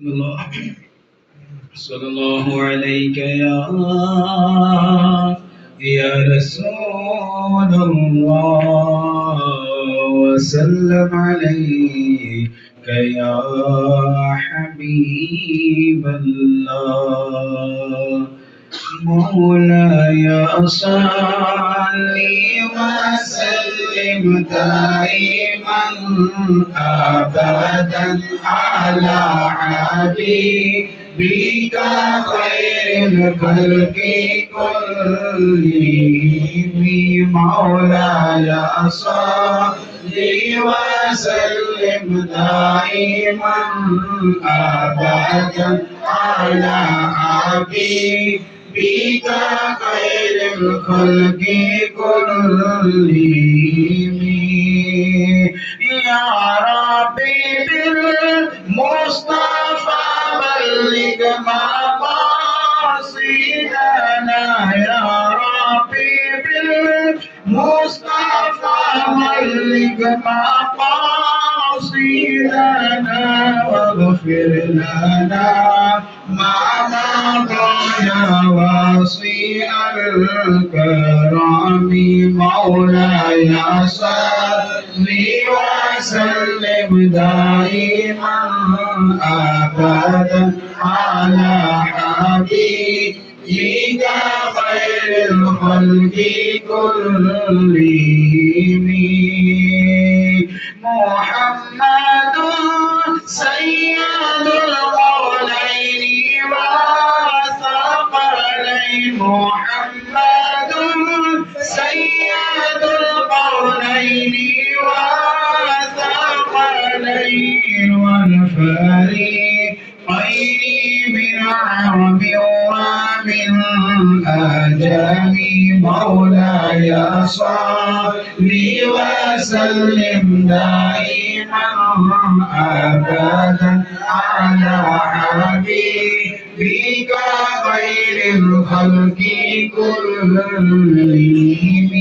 الله صلى الله عليك يا رسول الله وسلم عليك يا حبيب الله مولاي صل وسلم دائما أبدا على حبيبك خير الخلق كلهم مولاي صل وسلم دائما أبدا على حبيبك خير الخلق كلهم يا ربي بالمصطفى بلغ مقاصدنا يا ربي بالمصطفى بلغ مقاصدنا واغفر لنا ما مضى يا واسع الكرم مولاي صل وسلم دائما أبدا على حبيبك خير الخلق كلهم محمد سيد القولين والثقلين محمد سيد القولين والثقلين والفريقين من عرب ومن آجام مولاي صل وسلم دائما أبدا على حبيبك خير الخلق كلهم